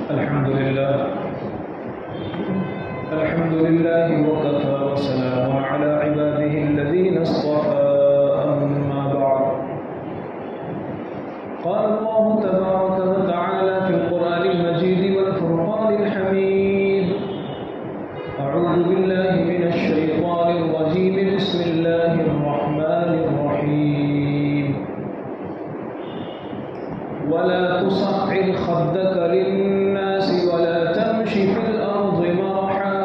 الحمد لله وكفى وسلام على عباده الذين اصطفى أما بعد قال الله تبارك وتعالى في القرآن المجيد والفرقان الحميد أعوذ بالله من الشيطان الرجيم بسم الله الرحمن الرحيم ولا تصعر خدك للناس ولا تمش في الأرض مرحا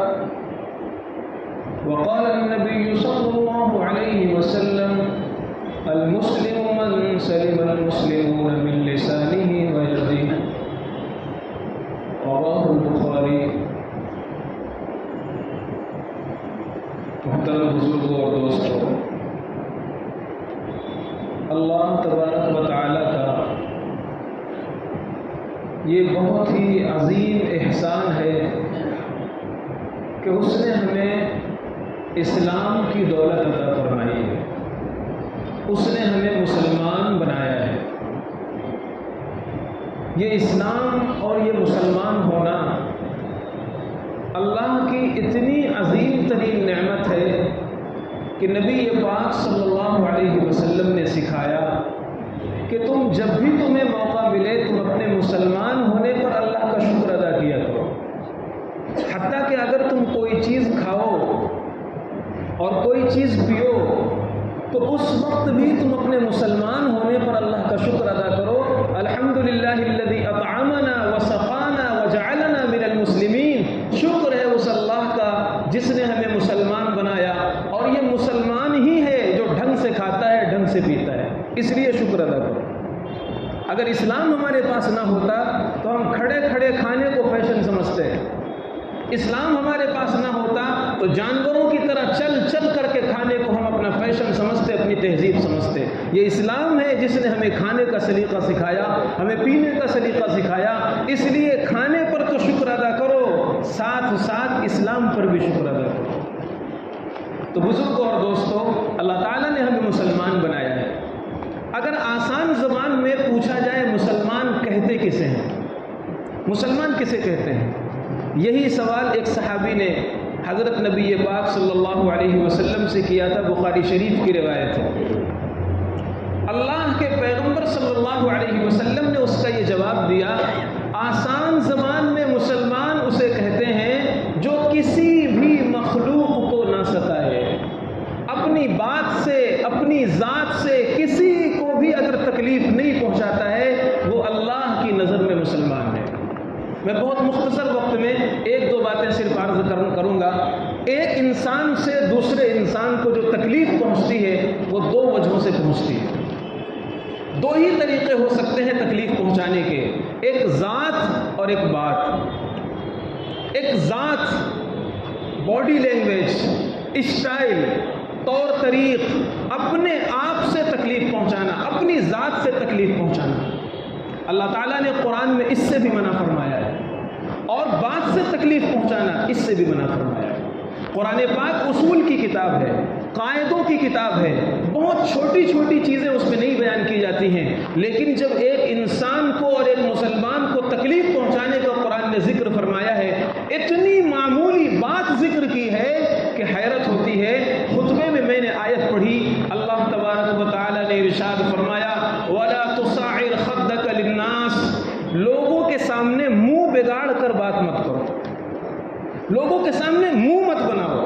وقال النبي صلى الله عليه وسلم المسلم من سلم المسلمون من لسانه ويده رواه البخاری۔ محترم بزرگوں اور دوستوں، اللہ تبارک و تعالیٰ کا یہ بہت ہی عظیم احسان ہے کہ اس نے ہمیں اسلام کی دولت عطا فرمائی ہے، اس نے ہمیں مسلمان بنایا ہے۔ یہ اسلام اور یہ مسلمان ہونا اللہ کی اتنی عظیم ترین نعمت ہے کہ نبی پاک صلی اللہ علیہ وسلم نے سکھایا کہ تم جب بھی تمہیں موقع ملے تم اپنے مسلمان ہونے پر اللہ کا شکر ادا کیا کرو، حتیٰ کہ اگر تم کوئی چیز کھاؤ اور کوئی چیز پیو تو اس وقت بھی تم اپنے مسلمان ہونے پر اللہ کا شکر ادا کرو۔ الحمدللہ الذی اطعمنا وسقانا وجعلنا من المسلمین، شکر ہے اس اللہ کا جس نے ہمیں مسلمان بنایا، اور یہ مسلمان ہی ہے جو ڈھنگ سے کھاتا ہے ڈھنگ سے پیتا ہے، اس لیے شکر ادا کرو۔ اگر اسلام ہمارے پاس نہ ہوتا تو ہم کھڑے کھڑے کھانے کو فیشن سمجھتے ہیں، اسلام ہمارے پاس نہ ہوتا تو جانوروں کی طرح چل چل کر کے کھانے کو ہم اپنا فیشن سمجھتے، اپنی تہذیب سمجھتے۔ یہ اسلام ہے جس نے ہمیں کھانے کا سلیقہ سکھایا، ہمیں پینے کا سلیقہ سکھایا، اس لیے کھانے پر تو شکر ادا کرو، ساتھ ساتھ اسلام پر بھی شکر ادا کرو۔ تو بزرگوں اور دوستوں، اللہ تعالیٰ نے ہمیں مسلمان بنایا ہے۔ اگر آسان زبان میں پوچھا جائے مسلمان کہتے کسے ہیں، مسلمان کسے کہتے ہیں، یہی سوال ایک صحابی نے حضرت نبی پاک صلی اللہ علیہ وسلم سے کیا تھا، بخاری شریف کی روایت ہے۔ اللہ کے پیغمبر صلی اللہ علیہ وسلم نے اس کا یہ جواب دیا، آسان زبان میں مسلمان اسے کہتے ہیں جو کسی بھی مخلوق کو نہ ستائے، اپنی بات سے اپنی ذات سے کسی کو بھی اگر تکلیف نہیں پہنچاتا ہے وہ اللہ کی نظر میں مسلمان ہے۔ میں بہت مختصر وقت میں ایک دو باتیں صرف عرض کروں گا۔ ایک انسان سے دوسرے انسان کو جو تکلیف پہنچتی ہے وہ دو وجہوں سے پہنچتی ہے، دو ہی طریقے ہو سکتے ہیں تکلیف پہنچانے کے، ایک ذات اور ایک بات۔ ایک ذات، باڈی لینگویج، اسٹائل، طور طریق، اپنے آپ سے تکلیف پہنچانا، اپنی ذات سے تکلیف پہنچانا، اللہ تعالیٰ نے قرآن میں اس سے بھی منع فرمایا ہے، اور بات سے تکلیف پہنچانا اس سے بھی منع فرمایا ہے۔ قرآن پاک اصول کی کتاب ہے، قاعدوں کی کتاب ہے، بہت چھوٹی چھوٹی چیزیں اس میں نہیں بیان کی جاتی ہیں، لیکن جب ایک انسان کو اور ایک مسلمان کو تکلیف پہنچانے کا قرآن نے ذکر فرمایا ہے، اتنی معمولی بات ذکر کی ہے کہ حیرت ہوتی ہے۔ خطبے میں نے آیت پڑھی، اللہ تبارک و تعالیٰ نے ارشاد فرمایا وَلَا تُصَعِّرْ خَدَّكَ لِلنَّاسِ، لوگوں کے سامنے منہ بگاڑ کر بات مت کرو، لوگوں کے سامنے منہ مت بناؤ۔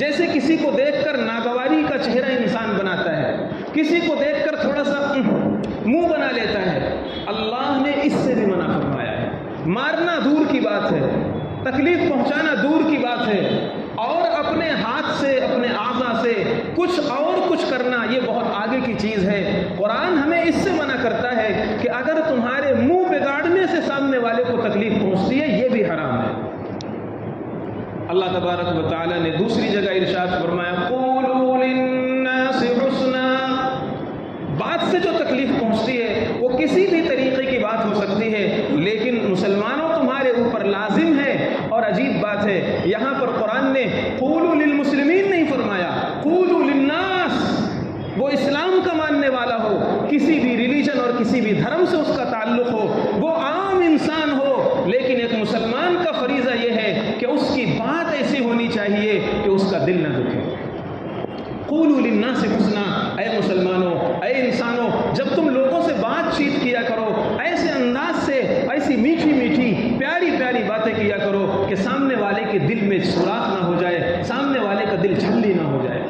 جیسے کسی کو دیکھ کر ناگواری کا چہرہ انسان بناتا ہے، کسی کو دیکھ کر تھوڑا سا منہ بنا لیتا ہے، اللہ نے اس سے بھی منع فرمایا ہے۔ مارنا دور کی بات ہے، تکلیف پہنچانا دور کی بات ہے، اور اپنے ہاتھ سے اپنے اعضاء سے کچھ کرنا یہ بہت آگے کی چیز ہے۔ قرآن ہمیں اس سے منع کرتا ہے کہ اگر تمہارے منہ بگاڑنے سے سامنے والے کو تکلیف پہنچتی ہے یہ بھی حرام ہے۔ اللہ تبارک و تعالیٰ نے دوسری جگہ ارشاد فرمایا قولوا للناس حسنا، بات سے جو تکلیف پہنچتی ہے وہ کسی بھی طریقے کی بات ہو سکتی ہے، لیکن مسلمانوں تمہارے اوپر لازم ہے۔ اور عجیب بات ہے، یہاں پر قرآن نے قولوا للمسلمین نہیں فرمایا، قولوا للناس۔ وہ اسلام کا ماننے والا ہو، کسی بھی ریلیجن اور کسی بھی دھرم سے اس کا تعلق ہو، وہ عام انسان ہو، لیکن ایک مسلمان کا فریضہ یہ ہے کہ اس کی بات ایسی ہونی چاہیے کہ اس کا دل نہ دکھے۔ قولوا للناس حسنا، اے مسلمانوں، اے انسانوں، جب تم لوگوں سے بات چیت کیا کرو ایسے انداز سے، ایسی میٹھی میٹھی پیاری پیاری باتیں کیا کرو کہ سامنے والے کے دل میں سوراخ نہ ہو جائے، سامنے والے کا دل جھلی نہ ہو جائے۔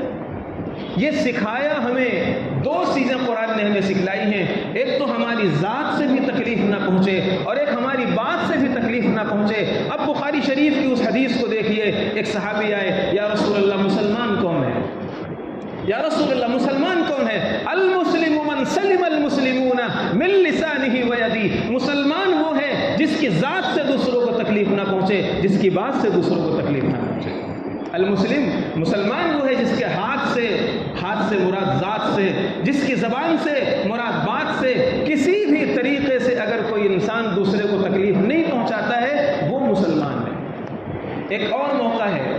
یہ سکھایا ہمیں، دو چیزیں قرآن نے ہمیں سکھلائی ہیں، ایک تو ہماری ذات سے بھی تکلیف نہ پہنچے اور ایک ہماری بات سے بھی تکلیف نہ پہنچے۔ اب بخاری شریف کی اس حدیث کو دیکھیے، ایک صحابی آئے، یا رسول اللہ مسلمان کون ہے؟ یا رسول اللہ مسلمان کون ہے؟ المسلم من سلم المسلمون من لسانہ و یدہ، مسلمان وہ ہے جس کی ذات سے دوسروں کو تکلیف نہ پہنچے، جس کی بات سے دوسروں کو تکلیف نہ پہنچے۔ المسلم، مسلمان وہ ہے جس کے ہاتھ سے مراد ذات سے، جس کی زبان سے مراد بات سے، کسی بھی طریقے سے اگر کوئی انسان دوسرے کو تکلیف نہیں پہنچاتا ہے وہ مسلمان ہے۔ ایک اور موقع ہے،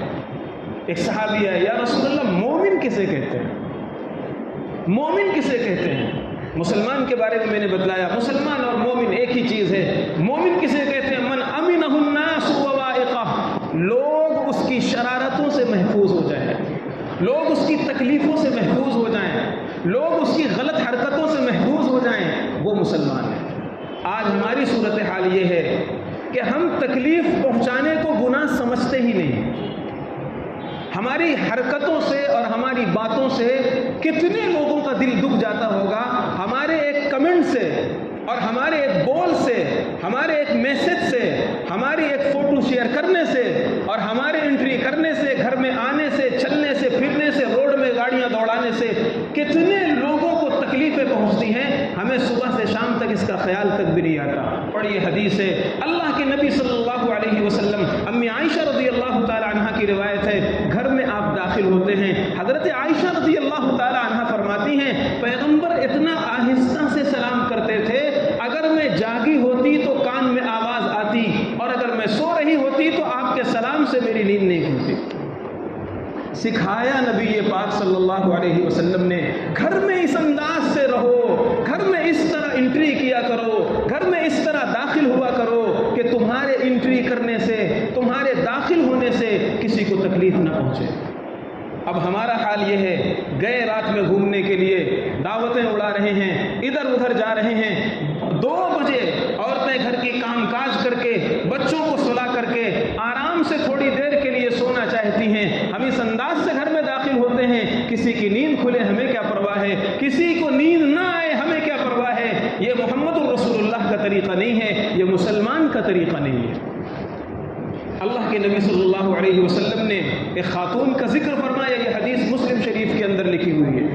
ایک صحابی ہے، یا رسول اللہ مومن کسے کہتے ہیں؟ مومن کسے کہتے ہیں؟ مسلمان کے بارے میں نے بتلایا، مسلمان اور مومن ایک ہی چیز ہے۔ مومن کسے کہتے ہیں؟ من امنہ الناس ووائقہ، لوگ اس کی شرارتوں سے محفوظ ہو جائیں، لوگ اس کی تکلیفوں سے محفوظ ہو جائیں، لوگ اس کی غلط حرکتوں سے محفوظ ہو جائیں، وہ مسلمان ہے۔ آج ہماری صورتحال یہ ہے کہ ہم تکلیف پہنچانے کو گناہ سمجھتے ہی نہیں۔ ہماری حرکتوں سے اور ہماری باتوں سے کتنے لوگوں کا دل دکھ جاتا ہوگا، ہمارے ایک کمنٹ سے اور ہمارے ایک بول سے، ہمارے ایک میسج سے، ہماری ایک فوٹو شیئر کرنے سے اور ہمارے انٹری کرنے سے، گھر میں آنے سے، چلنے سے، پھرنے سے، روڈ میں گاڑیاں دوڑانے سے کتنے لوگوں کو تکلیفیں پہنچتی ہیں، ہمیں صبح سے شام تک اس کا خیال تک بھی نہیں آتا۔ پڑھیے حدیث ہے، اللہ کے نبی صلی اللہ علیہ وسلم، امی عائشہ رضی اللہ تعالی عنہ کی روایت ہے، گھر میں آپ داخل ہوتے ہیں، حضرت عائشہ رضی اللہ تعالی عنہ فرماتی ہیں پیغمبر اتنا آہستہ سے سلام کرتے تھے، اگر میں جاگی ہوتی تو کان میں آواز آتی اور اگر میں سو رہی ہوتی تو آپ کے سلام سے میری نیند نہیں کھلتی۔ سکھایا نبی پاک صلی اللہ علیہ وسلم نے، گھر میں اس انداز سے رہو، گھر میں اس طرح انٹری کیا کرو، گھر میں اس طرح داخل ہوا کرو کہ تمہارے انٹری کرنے سے، تمہارے داخل ہونے سے کسی کو تکلیف نہ پہنچے۔ اب ہمارا حال یہ ہے، گئے رات میں گھومنے کے لیے، دعوتیں اڑا رہے ہیں، ادھر ادھر جا رہے ہیں، 2 بجے عورتیں گھر کی کام کاج کر کے، بچوں کو سلا کر کے آرام سے تھوڑی دیر کے لیے سونا چاہتی ہیں، ہم اس انداز سے گھر میں داخل ہوتے ہیں، کسی کی نیند کھلے ہمیں کیا پرواہ ہے، کسی کو نیند نہ آئے ہمیں کیا پرواہ ہے۔ یہ محمد الرسول اللہ کا طریقہ نہیں ہے، یہ مسلمان کا طریقہ نہیں ہے۔ اللہ کے نبی صلی اللہ علیہ وسلم نے ایک خاتون کا ذکر فرمایا، یہ حدیث مسلم شریف کے اندر لکھی ہوئی ہے۔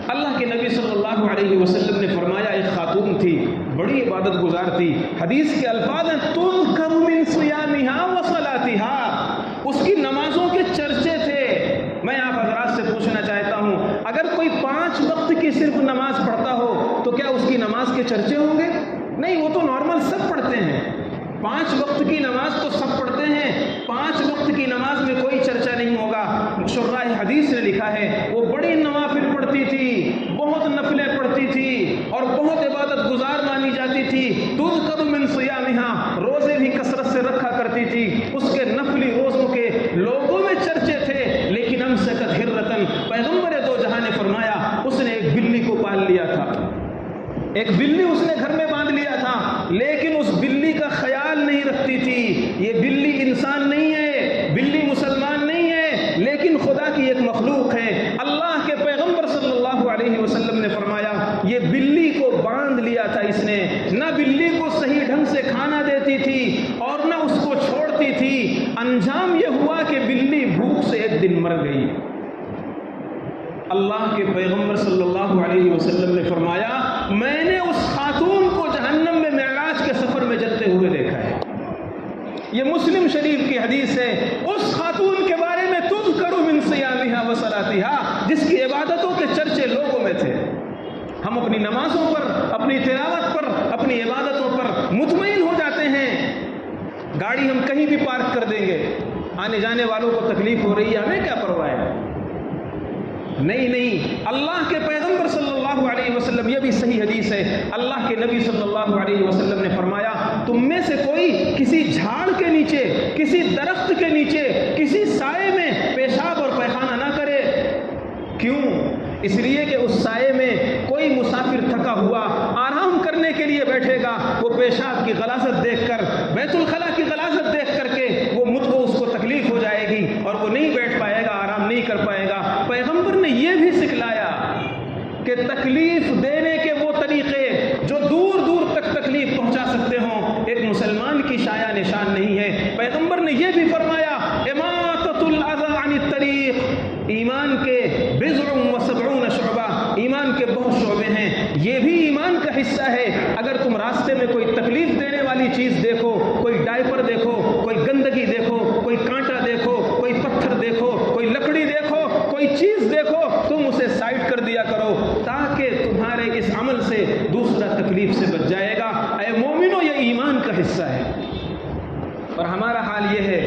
اللہ کے نبی صلی اللہ علیہ وسلم نے فرمایا ایک خاتون تھی، بڑی عبادت گزار تھی، حدیث کے الفاظ ہیں تذکر من صیامہا وصلاتہا، اس کی نمازوں کے چرچے تھے۔ میں آپ حضرات سے پوچھنا چاہتا ہوں، اگر کوئی 5 وقت کی صرف نماز پڑھتا ہو تو کیا اس کی نماز کے چرچے ہوں گے؟ نہیں، وہ تو نارمل سب پڑھتے ہیں، 5 وقت کی نماز تو سب پڑھتے ہیں، 5 وقت کی نماز میں کوئی چرچا نہیں ہوگا۔ شراح حدیث نے لکھا ہے وہ بڑی نوافل پڑھتی تھی، بہت نفلیں پڑھتی تھی اور بہت عبادت گزار مانی جاتی تھی۔ تذکر من صیامہا، روزے بھی کثرت سے رکھا کرتی تھی، اس کے نفلی روزوں کے لوگوں میں چرچے تھے، لیکن امسکت حرتن، پیغمبر دو جہاں نے فرمایا اس نے ایک بلی کو پال لیا تھا، ایک بلی اس نے گھر میں باندھ لیا تھا، لیکن اس بلی کا خیال نہیں رکھتی تھی۔ یہ بلی انسان نہیں ہے، بلی مسلمان نہیں ہے، لیکن خدا کی ایک مخلوق ہے۔ اللہ کے پیغمبر صلی اللہ علیہ وسلم نے فرمایا یہ بلی کو باندھ لیا تھا اس نے، نہ بلی کو صحیح ڈھنگ سے کھانا دیتی تھی اور نہ اس کو چھوڑتی تھی۔ انجام یہ ہوا کہ بلی بھوک سے ایک دن مر گئی۔ اللہ کے پیغمبر صلی اللہ علیہ وسلم نے فرمایا میں نے اس خاتون کو جہنم میں معراج کے سفر میں جلتے ہوئے دیکھا ہے۔ یہ مسلم شریف کی حدیث ہے، اس خاتون کے بارے میں تذکر من صیامہا وصلاتہا، جس کی عبادتوں کے چرچے لوگوں میں تھے۔ ہم اپنی نمازوں پر، اپنی تلاوت پر، اپنی عبادتوں پر مطمئن ہو جاتے ہیں، گاڑی ہم کہیں بھی پارک کر دیں گے، آنے جانے والوں کو تکلیف ہو رہی ہے، ہمیں کیا پرواہ ہے۔ نہیں، اللہ کے پیغمبر صلی اللہ علیہ وسلم، یہ بھی صحیح حدیث ہے، اللہ کے نبی صلی اللہ علیہ وسلم نے فرمایا تم میں سے کوئی کسی جھاڑ کے نیچے، کسی درخت کے نیچے، کسی سائے میں پیشاب اور پیخانہ نہ کرے۔ کیوں؟ اس لیے کہ اس سائے میں کوئی مسافر تھکا ہوا آرام کرنے کے لیے بیٹھے گا، وہ پیشاب کی غلاظت دیکھ کر، بیت الخلا کی غلاظت دیکھ کر کے وہ اس کو تکلیف ہو جائے گی اور وہ نہیں بیٹھ پائے گا، آرام نہیں کر پائے گا۔ پیغمبر نے یہ بھی سکھلایا کہ تکلیف دینے کے وہ طریقے جو دور دور تک تکلیف پہنچا سکتے ہوں ایک مسلمان کی شایع نشان نہیں ہے۔ پیغمبر نے یہ بھی فرمایا اماطۃ الاذى عن الطریق، ایمان کے بضع و سبعون شعبہ، ایمان کے بہت شعبے ہیں، یہ بھی ایمان کا حصہ ہے۔ اگر تم راستے میں کوئی تکلیف دینے والی چیز دیکھو، کوئی ڈائپر دیکھو، کوئی گندگی دیکھو، کوئی کانٹا دیکھو، کوئی پتھر دیکھو، کوئی لکڑی دیکھو، کوئی چیز دیکھو، تم اسے سائڈ کر دیا کرو تاکہ تمہارے اس عمل سے دوسرا تکلیف سے بچ جائے گا۔ اے مومنو، یہ ایمان کا حصہ ہے۔ اور ہمارا حال یہ ہے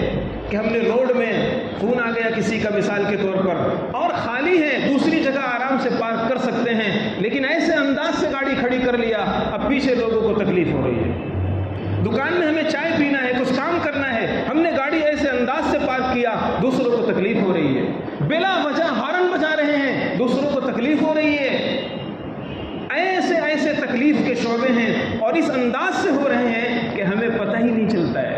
کہ ہم نے روڈ میں خون آ گیا کسی کا مثال کے طور پر اور خالی ہے، دوسری جگہ آرام سے پارک کر سکتے ہیں، لیکن ایسے انداز سے گاڑی کھڑی کر لیا، اب پیچھے لوگوں کو تکلیف ہو رہی ہے۔ دکان میں ہمیں چائے پینا ہے، کچھ کام کرنا ہے، ہم نے گاڑی ایسے انداز سے پارک کیا، دوسروں کو تکلیف ہو رہی ہے۔ بلا وجہ ہارن بجا رہے ہیں، دوسروں کو تکلیف ہو رہی ہے۔ ایسے تکلیف کے شعبے ہیں اور اس انداز سے ہو رہے ہیں کہ ہمیں پتہ ہی نہیں چلتا ہے،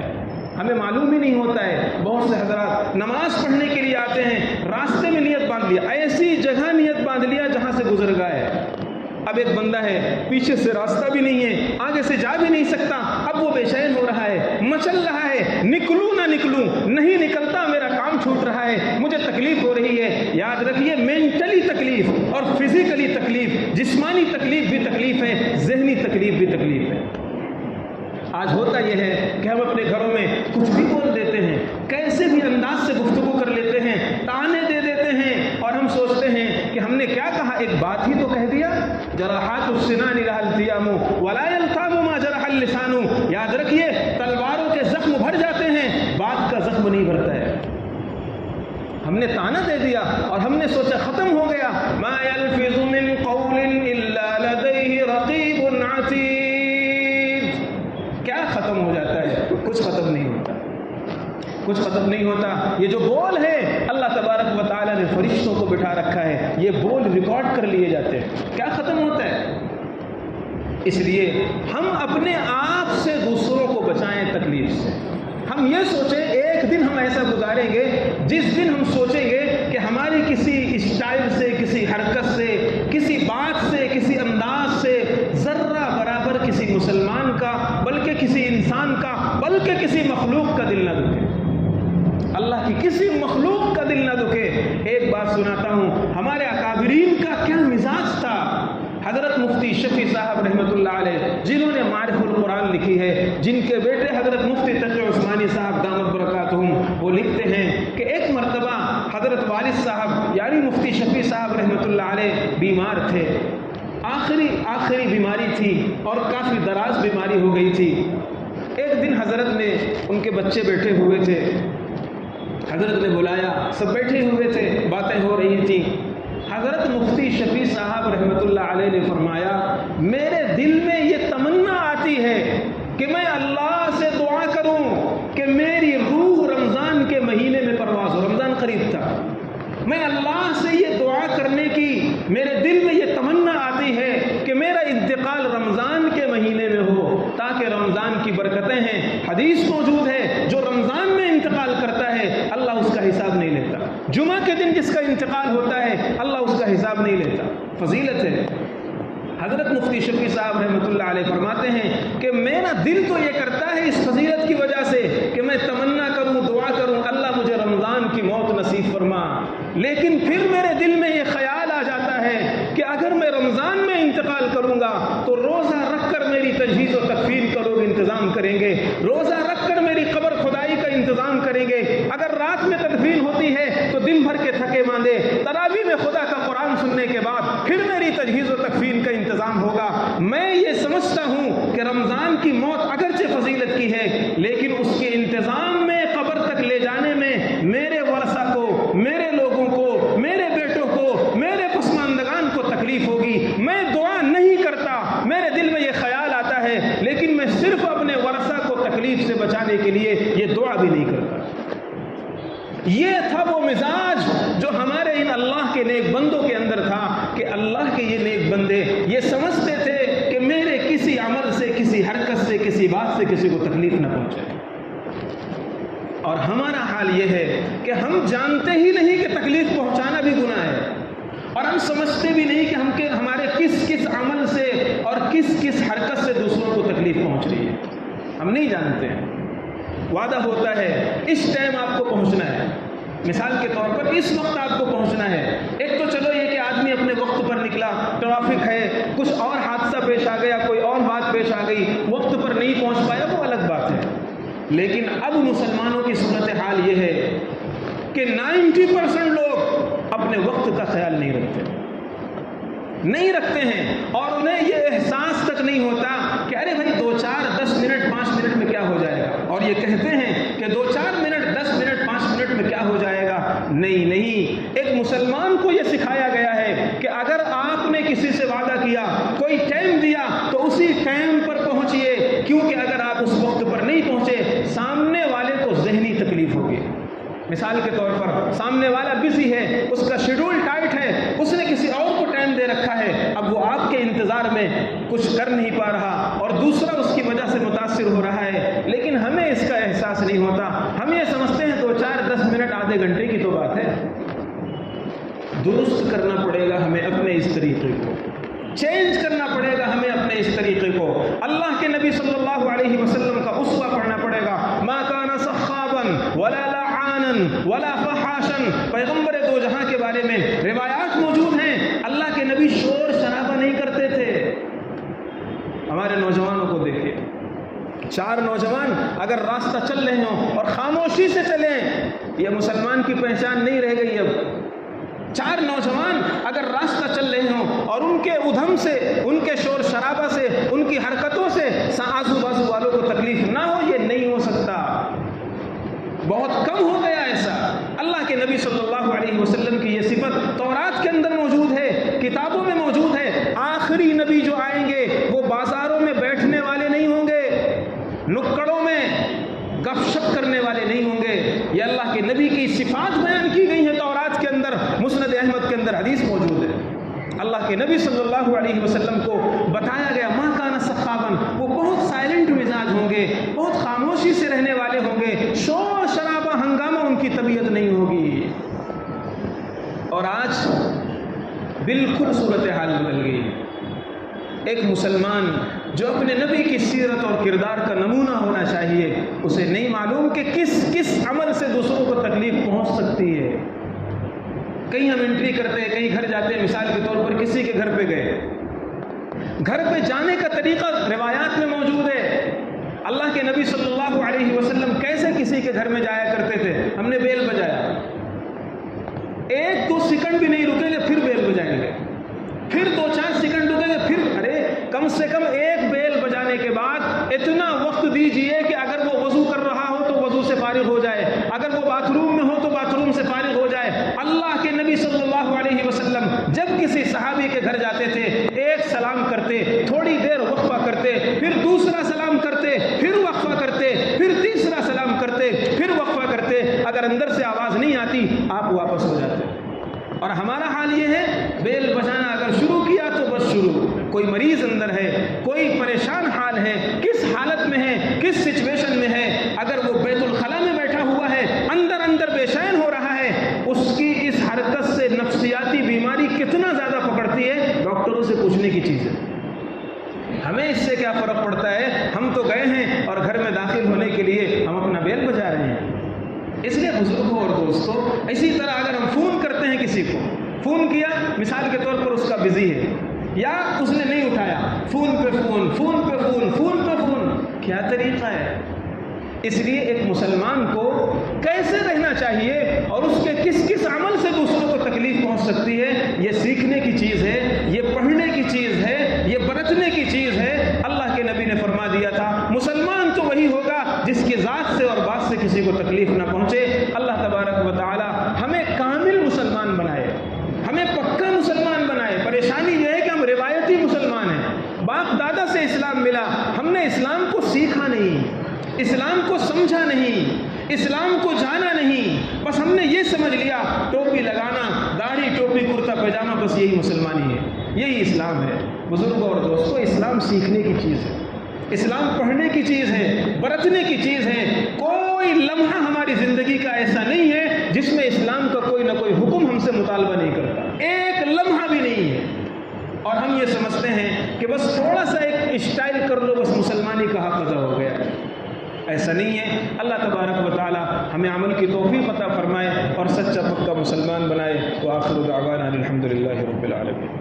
ہمیں معلوم ہی نہیں ہوتا ہے۔ بہت سے حضرات نماز پڑھنے کے لیے آتے ہیں، راستے میں نیت باندھ لیا، ایسی جگہ نیت باندھ لیا جہاں سے گزر گئے۔ اب ایک بندہ ہے، پیچھے سے راستہ بھی نہیں ہے، آگے سے جا بھی نہیں سکتا، اب وہ بے چین ہو رہا ہے، مچل رہا ہے، نکلوں نہ نکلوں، نہیں نکلتا، میرا کام چھوٹ رہا ہے، مجھے تکلیف ہو رہی ہے۔ یاد رکھیے، مینٹلی تکلیف اور فزیکلی تکلیف، جسمانی تکلیف بھی تکلیف ہے، ذہنی تکلیف بھی تکلیف ہے۔ آج ہوتا یہ ہے کہ ہم اپنے گھروں میں کچھ بھی بول دیتے ہیں، کیسے بھی انداز سے گفتگو کر لیتے ہیں، تانے دے دیتے ہیں اور ہم سوچتے ہیں کہ ہم نے کیا کہا، ایک بات ہی تو کہہ دیا۔ جراحات السنان لها التیام ولا یلتام ما جرح اللسان، یاد رکھیے تلواروں کے زخم بھر جاتے ہیں، بات کا زخم نہیں بھرتا ہے۔ ہم نے تانا دے دیا اور ہم نے سوچا ختم ہو گیا۔ ما یلفظ من قول الا لدیہ رقیب عتید، کیا ختم ہو جاتا ہے؟ کچھ ختم نہیں ہوتا، کچھ ختم نہیں ہوتا۔ یہ جو بول ہے اللہ تبارک و تعالیٰ نے فرشتوں کو بٹھا رکھا ہے، یہ بول ریکارڈ کر لیے جاتے ہیں، کیا ختم ہوتا ہے؟ اس لیے ہم اپنے آپ سے دوسروں کو بچائیں تکلیف سے۔ ہم یہ سوچیں ایک دن ہم ایسا گزاریں گے جس دن ہم سوچیں گے کہ ہماری کسی اسٹائل سے، کسی حرکت سے، کسی بات سے، کسی انداز سے ذرہ برابر کسی مسلمان کا، بلکہ کسی انسان کا، بلکہ کسی مخلوق کا دل نہ دکھے، اللہ کی کسی مخلوق کا دل نہ دکھے۔ ایک بات سناتا ہوں، ہمارے اکابرین کا کیا مزاج تھا۔ حضرت مفتی شفیع صاحب رحمۃ اللہ علیہ، جنہوں نے معارف القرآن لکھی ہے، جن کے بیٹے حضرت مفتی تقی عثمانی صاحب دامت برکاتہم، وہ لکھتے ہیں کہ ایک مرتبہ حضرت والد صاحب یعنی مفتی شفیع صاحب رحمۃ اللہ علیہ بیمار تھے، آخری بیماری تھی اور کافی دراز بیماری ہو گئی تھی۔ ایک دن حضرت نے، ان کے بچے بیٹھے ہوئے تھے، حضرت نے بلایا، سب بیٹھے ہوئے تھے، باتیں ہو رہی تھیں۔ حضرت مفتی شفیع صاحب رحمۃ اللہ علیہ نے فرمایا، میرے دل میں یہ تمنا آتی ہے کہ میں اللہ سے دعا کروں کہ میری روح رمضان کے مہینے میں پرواز ہو۔ رمضان قریب تھا، میں اللہ سے یہ دعا کرنے کی میرے دل میں یہ تمنا آتی ہے کہ میرا انتقال رمضان کے مہینے میں ہو، تاکہ رمضان کی برکتیں ہیں۔ حدیث موجود ہے، جو رمضان میں انتقال کرتا ہے اللہ اس کا حساب نہیں لیتا، جمعہ کے دن جس کا انتقال ہوتا ہے اللہ اس کا حساب نہیں لیتا۔ فضیلت ہے۔ حضرت مفتی شفیع صاحب رحمۃ اللہ علیہ فرماتے ہیں کہ میرا دل تو یہ کرتا ہے اس فضیلت کی وجہ سے کہ میں تمنا کروں، دعا کروں، اللہ مجھے رمضان کی موت نصیب فرما، لیکن پھر میرے دل میں یہ خیال آ جاتا ہے کہ اگر میں رمضان میں انتقال کروں گا تو روزہ رکھ کر میری تجہیز و تکفین کا لوگ انتظام کریں گے، روزہ رکھ کر میری قبر کھدائی کا انتظام کریں گے، اگر رات میں تدفین ہوتی ہے تو دن بھر کے تھکے ماندے تراویح میں خدا کا قرآن سننے کے بعد پھر میری تجہیز و تکفین کا انتظام ہوگا۔ میں یہ سمجھتا ہوں کہ رمضان کی موت اگرچہ فضیلت کی ہے، لیکن اس کے انتظام میں قبر تک لے جانے میں میرے ورثہ کو، میرے لوگوں کو، میرے پانے کے لیے یہ دعا بھی نہیں کرتا۔ یہ تھا وہ مزاج جو ہمارے ان اللہ کے نیک بندوں کے اندر تھا کہ اللہ کے یہ نیک بندے یہ سمجھتے تھے کہ میرے کسی عمل سے، کسی حرکت سے، کسی بات سے کسی کو تکلیف نہ پہنچے۔ اور ہمارا حال یہ ہے کہ ہم جانتے ہی نہیں کہ تکلیف پہنچانا بھی گناہ ہے، اور ہم سمجھتے بھی نہیں کہ ہمارے کس کس عمل سے اور کس کس حرکت سے دوسروں کو تکلیف پہنچ رہی ہے، ہم نہیں جانتے ہیں۔ وعدہ ہوتا ہے اس ٹائم آپ کو پہنچنا ہے، مثال کے طور پر اس وقت آپ کو پہنچنا ہے۔ ایک تو چلو یہ کہ آدمی اپنے وقت پر نکلا، ٹریفک ہے، کچھ اور حادثہ پیش آ گیا، کوئی اور بات پیش آ گئی، وقت پر نہیں پہنچ پایا، وہ الگ بات ہے۔ لیکن اب مسلمانوں کی صورتحال یہ ہے کہ 90% لوگ اپنے وقت کا خیال نہیں رکھتے ہیں، اور انہیں یہ احساس تک نہیں ہوتا کہ ارے بھائی 2 4 10 منٹ 5 منٹ میں کیا ہو جائے گا، اور یہ کہتے ہیں کہ 2 4 منٹ 10 منٹ 5 منٹ میں کیا ہو جائے گا۔ نہیں، ایک مسلمان کو یہ سکھایا گیا ہے کہ اگر آپ نے کسی سے وعدہ کیا، کوئی ٹائم دیا، تو اسی ٹائم پر پہنچیے، کیونکہ اگر آپ اس وقت پر نہیں پہنچے سامنے والے کو ذہنی تکلیف ہوگی۔ مثال کے طور پر سامنے والا بزی ہے، اس کا شیڈول ٹائٹ ہے، اس نے کسی اور کو ٹائم دے رکھا ہے، اب وہ آپ کے انتظار میں کچھ کر نہیں پا رہا اور دوسرا اس کی وجہ سے متاثر ہو رہا ہے، لیکن ہمیں اس کا احساس نہیں ہوتا۔ ہم یہ سمجھتے ہیں 2 4 10 منٹ آدھے گھنٹے کی تو بات ہے۔ درست کرنا پڑے گا ہمیں اپنے اس طریقے کو، چینج کرنا پڑے گا ہمیں اپنے اس طریقے کو۔ اللہ کے نبی صلی اللہ علیہ وسلم کا اسوہ پڑھنا پڑے گا۔ ما کان سخابا ولا لعانا ولا فحاشا، پیغمبر دو جہاں کے بارے میں روایات موجود ہیں، اللہ کے نبی شور شرابہ نہیں کرتے تھے۔ ہمارے نوجوانوں کو دیکھیں، 4 نوجوان اگر راستہ چل رہے ہوں اور خاموشی سے چلیں، یہ مسلمان کی پہچان نہیں رہ گئی۔ اب 4 نوجوان اگر راستہ چل رہے ہوں اور ان کے ادھم سے، ان کے شور شرابہ سے، ان کی حرکتوں سے آزو بازو والوں کو تکلیف نہ ہو، یہ نہیں ہو سکتا، بہت کم ہو گیا ایسا۔ اللہ کے نبی صلی اللہ علیہ وسلم کی یہ صفت تورات کے اندر موجود ہے، کتابوں میں موجود ہے۔ آخری نبی جو آئیں گے وہ بازاروں میں بیٹھنے والے نہیں ہوں گے، نکڑوں میں گپ شپ کرنے والے نہیں ہوں گے۔ یہ اللہ کے نبی کی صفات بیان کی گئی ہیں تورات کے اندر، مسند احمد کے اندر حدیث موجود ہے۔ اللہ کے نبی صلی اللہ علیہ وسلم کو بتایا گیا ما کان سخابن، وہ بہت سائلنٹ مزاج ہوں گے، بہت خاموشی سے رہنے والے ہوں گے، شور شرابہ ہنگامہ ان کی طبیعت نہیں ہوگی۔ اور آج بالکل صورتحال بدل گئی۔ ایک مسلمان جو اپنے نبی کی سیرت اور کردار کا نمونہ ہونا چاہیے، اسے نہیں معلوم کہ کس کس عمل سے دوسروں کو تکلیف پہنچ سکتی ہے۔ کہیں ہم انٹری کرتے ہیں، کہیں گھر جاتے ہیں، مثال کے طور پر کسی کے گھر پہ گئے، گھر پہ جانے کا طریقہ روایات میں موجود ہے۔ اللہ کے نبی صلی اللہ علیہ وسلم کیسے کسی کے گھر میں جایا کرتے تھے؟ ہم نے بیل بجایا، 1 2 سیکنڈ بھی نہیں رکیں گے، پھر بیل بجائیں گے، پھر 2 4 سیکنڈ رکیں گے، پھر ارے کم سے کم 1 بیل بجانے کے بعد اتنا وقت دیجئے کہ اگر وہ وضو کر رہا ہو تو وضو سے فارغ ہو جائے، اگر وہ باتھ روم میں ہو تو باتھ روم سے فارغ ہو جائے۔ اللہ کے نبی صلی اللہ علیہ وسلم جب کسی صحابی کے گھر جاتے تھے، 1 سلام کرتے، تھوڑی دیر وقفہ کرتے، پھر دوسرا سلام کرتے، پھر وقفہ کرتے، پھر تیسرا سلام کرتے، پھر وقفہ کرتے، اگر اندر سے آواز نہیں آتی آپ واپس ہو جاتے۔ اور ہمارا حال یہ ہے، بیل بجانا اگر شروع کیا تو بس شروع۔ کوئی مریض اندر ہے، کوئی پریشان حال ہے، کس حالت میں ہے، کس سچویشن میں ہے، اگر وہ بیت الخلا میں بیٹھا ہوا ہے، اندر اندر بے چین ہو رہا ہے، اس کی اس حرکت سے نفسیاتی بیماری کتنا زیادہ پکڑتی ہے، ڈاکٹروں سے پوچھنے کی چیز ہے۔ ہمیں اس سے کیا فرق پڑتا ہے؟ ہم تو گئے ہیں اور گھر میں داخل ہونے کے لیے ہم اپنا بیل بجا رہے ہیں۔ اس لیے بزرگوں اور دوستوں، اسی طرح اگر ہم فون کرتے ہیں کسی کو، فون کیا مثال کے طور پر اس کا بزی ہے یا اس نے نہیں اٹھایا، فون پہ فون، فون پہ فون، فون پہ فون، کیا طریقہ ہے؟ اس لیے ایک مسلمان کو کیسے رہنا چاہیے اور اس کے کس کس عمل سے دوسروں کو تکلیف پہنچ سکتی ہے، یہ سیکھنے کی چیز ہے، یہ پڑھنے کی چیز ہے، یہ برتنے کی چیز ہے۔ اللہ کے نبی نے فرما دیا تھا مسلمان تو وہی ہوگا جس کی ذات سے اور بات سے کسی کو تکلیف نہ پہنچے۔ اللہ تبارک و تعالی ہمیں کامل مسلمان بنائے، ہمیں پکا مسلمان بنائے۔ پریشانی یہ ہے کہ ہم روایتی مسلمان ہیں، باپ دادا سے اسلام ملا، ہم نے اسلام کو سیکھا نہیں، اسلام کو سمجھا نہیں، اسلام کو جانا نہیں، بس ہم نے یہ سمجھ لیا ٹوپی لگانا، داڑھی ٹوپی کرتا پائجامہ بس یہی مسلمانی ہے، یہی اسلام ہے۔ بزرگوں اور دوستوں، اسلام سیکھنے کی چیز ہے، اسلام پڑھنے کی چیز ہے، برتنے کی چیز ہے۔ کوئی لمحہ ہماری زندگی کا ایسا نہیں ہے جس میں اسلام کا کوئی نہ کوئی حکم ہم سے مطالبہ نہیں کرتا، ایک لمحہ بھی نہیں ہے۔ اور ہم یہ سمجھتے ہیں کہ بس تھوڑا سا ایک اسٹائل کر لو بس مسلمانی کا حق ادا ہو گیا، ایسا نہیں ہے۔ اللہ تبارک و تعالی ہمیں عمل کی توفیق عطا فرمائے اور سچا پکا مسلمان بنائے۔ وآخر دعوانا الحمدللہ رب العالمین۔